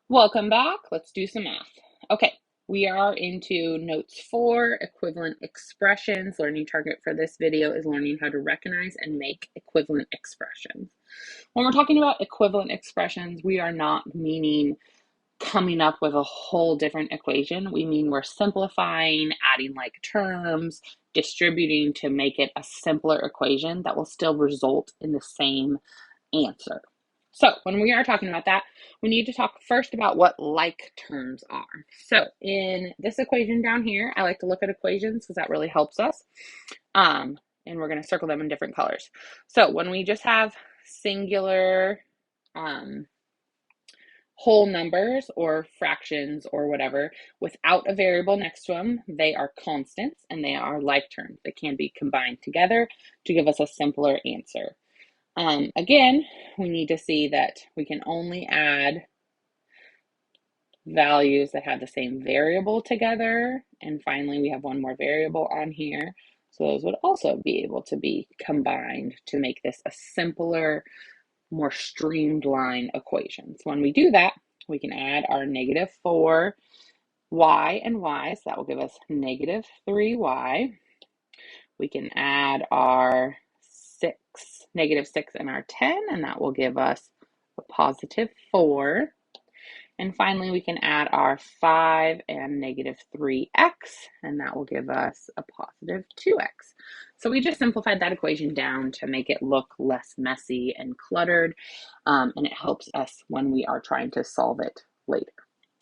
Welcome back. Let's do some math. Okay, we are into notes 4, equivalent expressions. Learning target for this video is learning how to recognize and make equivalent expressions. When we're talking about equivalent expressions, we are not meaning coming up with a whole different equation. We mean we're simplifying, adding like terms, distributing to make it a simpler equation that will still result in the same answer. So when we are talking about that, we need to talk first about what like terms are. So in this equation down here, I like to look at equations because that really helps us. And we're going to circle them in different colors. So when we just have singular whole numbers or fractions or whatever without a variable next to them, they are constants and they are like terms. They can be combined together to give us a simpler answer. Again, we need to see that we can only add values that have the same variable together. And finally, we have one more variable on here. So those would also be able to be combined to make this a simpler, more streamlined equation. So when we do that, we can add our negative 4y and y. So that will give us negative 3y. We can add our negative 6 and our 10, and that will give us a positive 4. And finally, we can add our 5 and negative 3x, and that will give us a positive 2x. So we just simplified that equation down to make it look less messy and cluttered, and it helps us when we are trying to solve it later.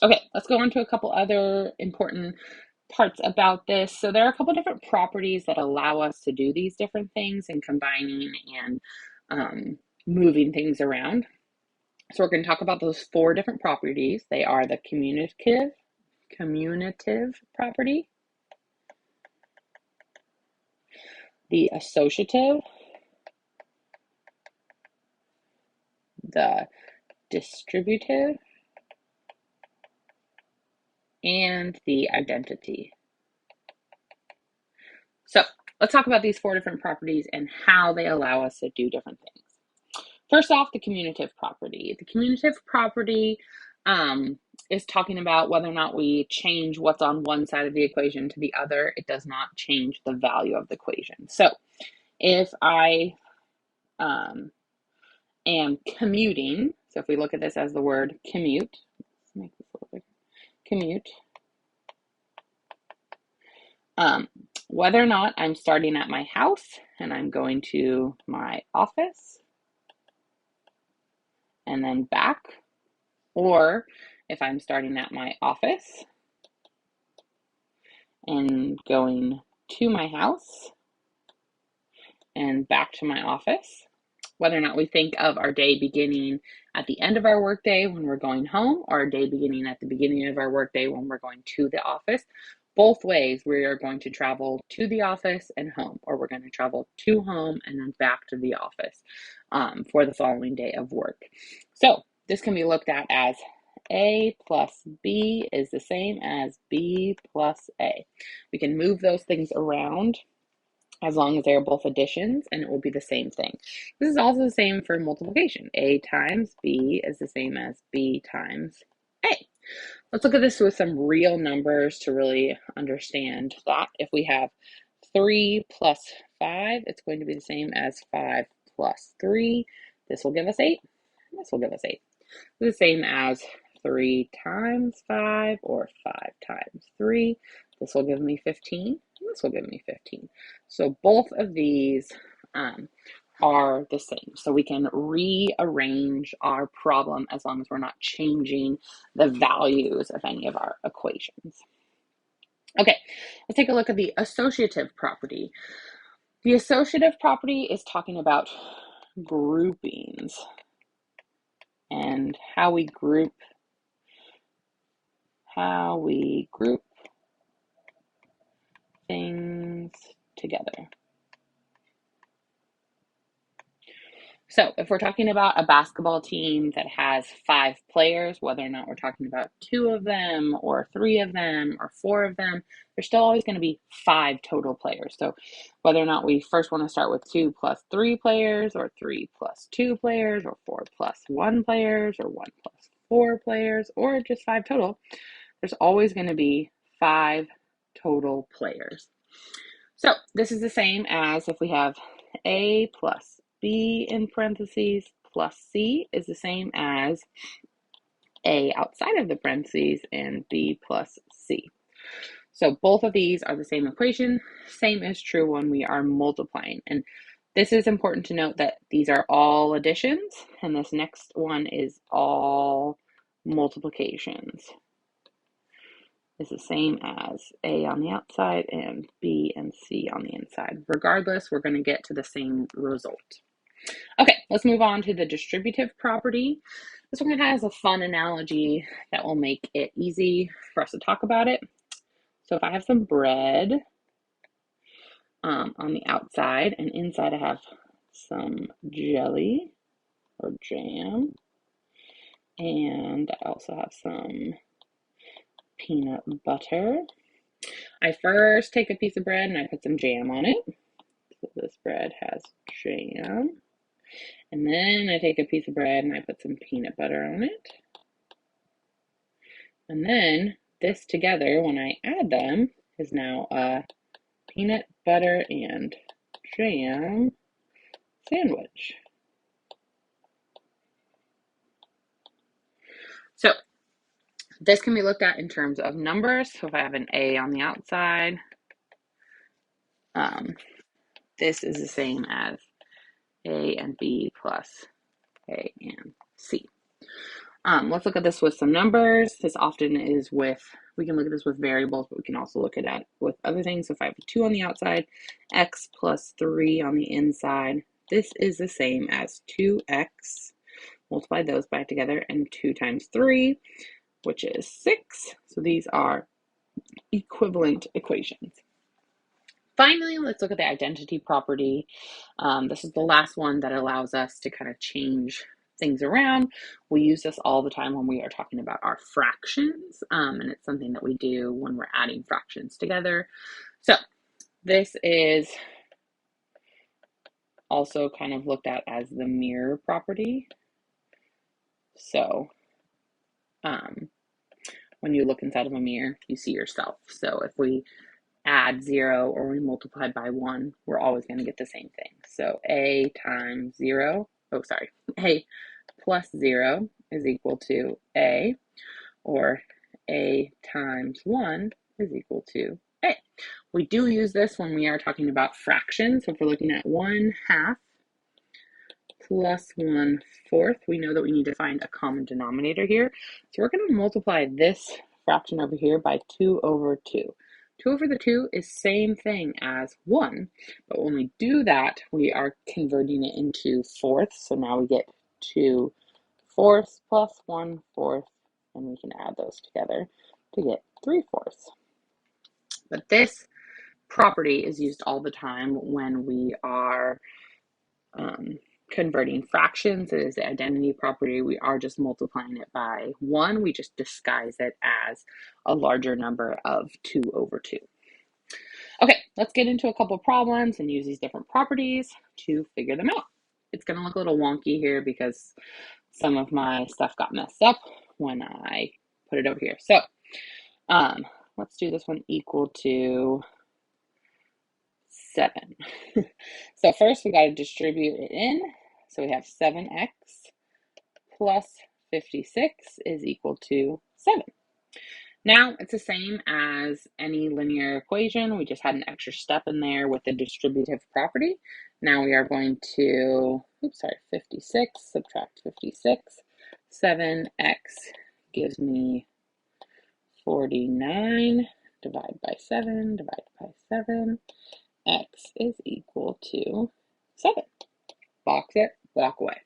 Okay, let's go on to a couple other important parts about this. So there are a couple different properties that allow us to do these different things and combining and moving things around. So we're going to talk about those 4 different properties. They are the commutative property, the associative, the distributive, and the identity. So let's talk about these 4 different properties and how they allow us to do different things. First off, the commutative property. The commutative property is talking about whether or not we change what's on one side of the equation to the other. It does not change the value of the equation. So if I am commuting, so if we look at this as the word commute, let's make this a little bigger, commute, whether or not I'm starting at my house and I'm going to my office and then back, or if I'm starting at my office and going to my house and back to my office, whether or not we think of our day beginning at the end of our workday when we're going home, or our day beginning at the beginning of our workday when we're going to the office, both ways we are going to travel to the office and home, or we're going to travel to home and then back to the office for the following day of work. So this can be looked at as A plus B is the same as B plus A. We can move those things around as long as they're both additions, and it will be the same thing. This is also the same for multiplication. A times B is the same as B times A. Let's look at this with some real numbers to really understand that. If we have 3 plus 5, it's going to be the same as 5 plus 3. This will give us 8. This will give us 8. The same as 3 times 5 or 5 times 3. This will give me 15. This will give me 15. So both of these are the same. So we can rearrange our problem as long as we're not changing the values of any of our equations. Okay, let's take a look at the associative property. The associative property is talking about groupings and how we group things together. So if we're talking about a basketball team that has 5 players, whether or not we're talking about 2 of them or 3 of them or 4 of them, there's still always going to be 5 total players. So whether or not we first want to start with 2 plus 3 players or 3 plus 2 players or 4 plus 1 players or 1 plus 4 players or just 5 total, there's always going to be 5 total players. So this is the same as if we have A plus B in parentheses plus C is the same as A outside of the parentheses and B plus C. So both of these are the same equation. Same is true when we are multiplying. And this is important to note that these are all additions, and this next one is all multiplications. Is the same as A on the outside and B and C on the inside. Regardless, we're going to get to the same result. Okay, let's move on to the distributive property. This one has a fun analogy that will make it easy for us to talk about it. So if I have some bread on the outside, and inside I have some jelly or jam, and I also have some peanut butter. I first take a piece of bread and I put some jam on it. So this bread has jam. And then I take a piece of bread and I put some peanut butter on it. And then this together, when I add them, is now a peanut butter and jam sandwich. So this can be looked at in terms of numbers. So if I have an A on the outside, this is the same as A and B plus A and C. Let's look at this with some numbers. This often is with, we can look at this with variables, but we can also look at it with other things. So if I have a 2 on the outside, x plus 3 on the inside, this is the same as 2x. Multiply those back together, and 2 times 3, which is 6. So these are equivalent equations. Finally, let's look at the identity property. This is the last one that allows us to kind of change things around. We use this all the time when we are talking about our fractions, and it's something that we do when we're adding fractions together. So this is also kind of looked at as the mirror property. So when you look inside of a mirror, you see yourself. So if we add 0 or we multiply by 1, we're always going to get the same thing. So A times 0, A plus 0 is equal to A, or A times 1 is equal to A. We do use this when we are talking about fractions. So if we're looking at 1/2 plus 1/4, we know that we need to find a common denominator here. So we're going to multiply this fraction over here by 2 over 2. 2 over the 2 is same thing as 1, but when we do that, we are converting it into fourths. So now we get 2 fourths plus 1/4, and we can add those together to get 3/4. But this property is used all the time when we are converting fractions. It is the identity property. We are just multiplying it by 1. We just disguise it as a larger number of 2 over 2. Okay, let's get into a couple problems and use these different properties to figure them out. It's going to look a little wonky here because some of my stuff got messed up when I put it over here. So let's do this one equal to 7. So first we got to distribute it in. So we have 7x plus 56 is equal to 7. Now it's the same as any linear equation. We just had an extra step in there with the distributive property. Now we are going to, 56, subtract 56. 7x gives me 49. Divide by 7, divide by 7. X is equal to 7. Box it, walk away.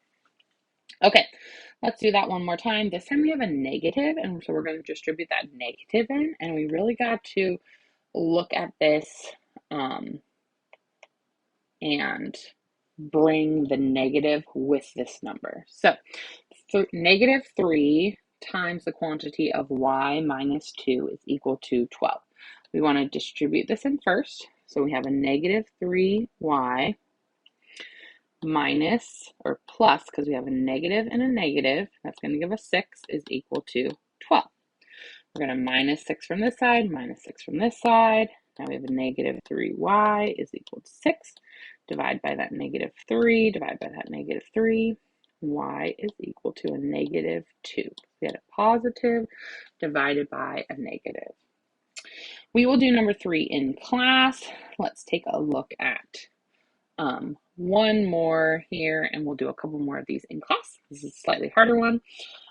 Okay, let's do that one more time. This time we have a negative, and so we're going to distribute that negative in, and we really got to look at this and bring the negative with this number. So negative 3 times the quantity of y minus 2 is equal to 12. We want to distribute this in first. So we have a negative 3y minus, or plus, because we have a negative and a negative, that's going to give us 6, is equal to 12. We're going to minus 6 from this side, minus 6 from this side. Now we have a negative 3y is equal to 6. Divide by that negative 3, divide by that negative 3. Y is equal to a negative 2. We had a positive divided by a negative. We will do number 3 in class. Let's take a look at one more here, and we'll do a couple more of these in class. This is a slightly harder one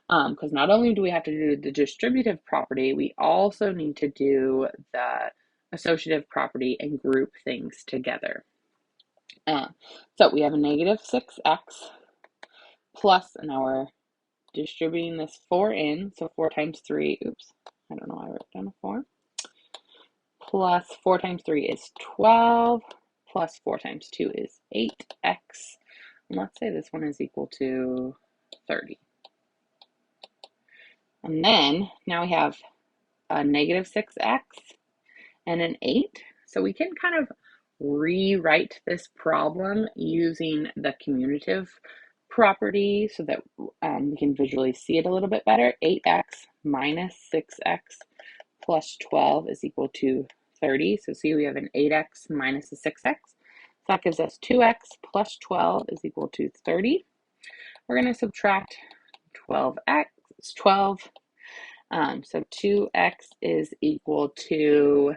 because not only do we have to do the distributive property, we also need to do the associative property and group things together. So we have a negative 6x plus, and now we're distributing this 4 in, so 4 times 3, oops, I don't know why I wrote down a 4, plus 4 times 3 is 12, plus 4 times 2 is 8x, and let's say this one is equal to 30. And then now we have a negative 6x and an 8, so we can kind of rewrite this problem using the commutative property so that we can visually see it a little bit better. 8x minus 6x plus 12 is equal to 30. So see, we have an 8x minus a 6x. So that gives us 2x plus 12 is equal to 30. We're going to subtract 12x, 12. So 2x is equal to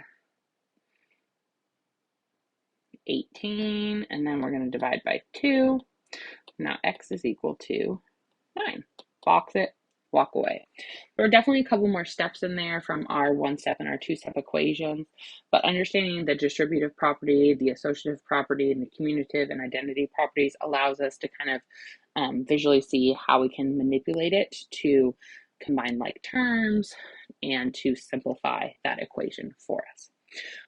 18, and then we're going to divide by 2. Now x is equal to 9. Box it, walk away. There are definitely a couple more steps in there from our 1-step and our 2-step equations, but understanding the distributive property, the associative property, and the commutative and identity properties allows us to kind of visually see how we can manipulate it to combine like terms and to simplify that equation for us.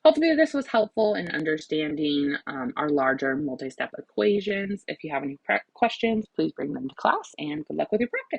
Hopefully this was helpful in understanding our larger multi-step equations. If you have any questions, please bring them to class, and good luck with your practice.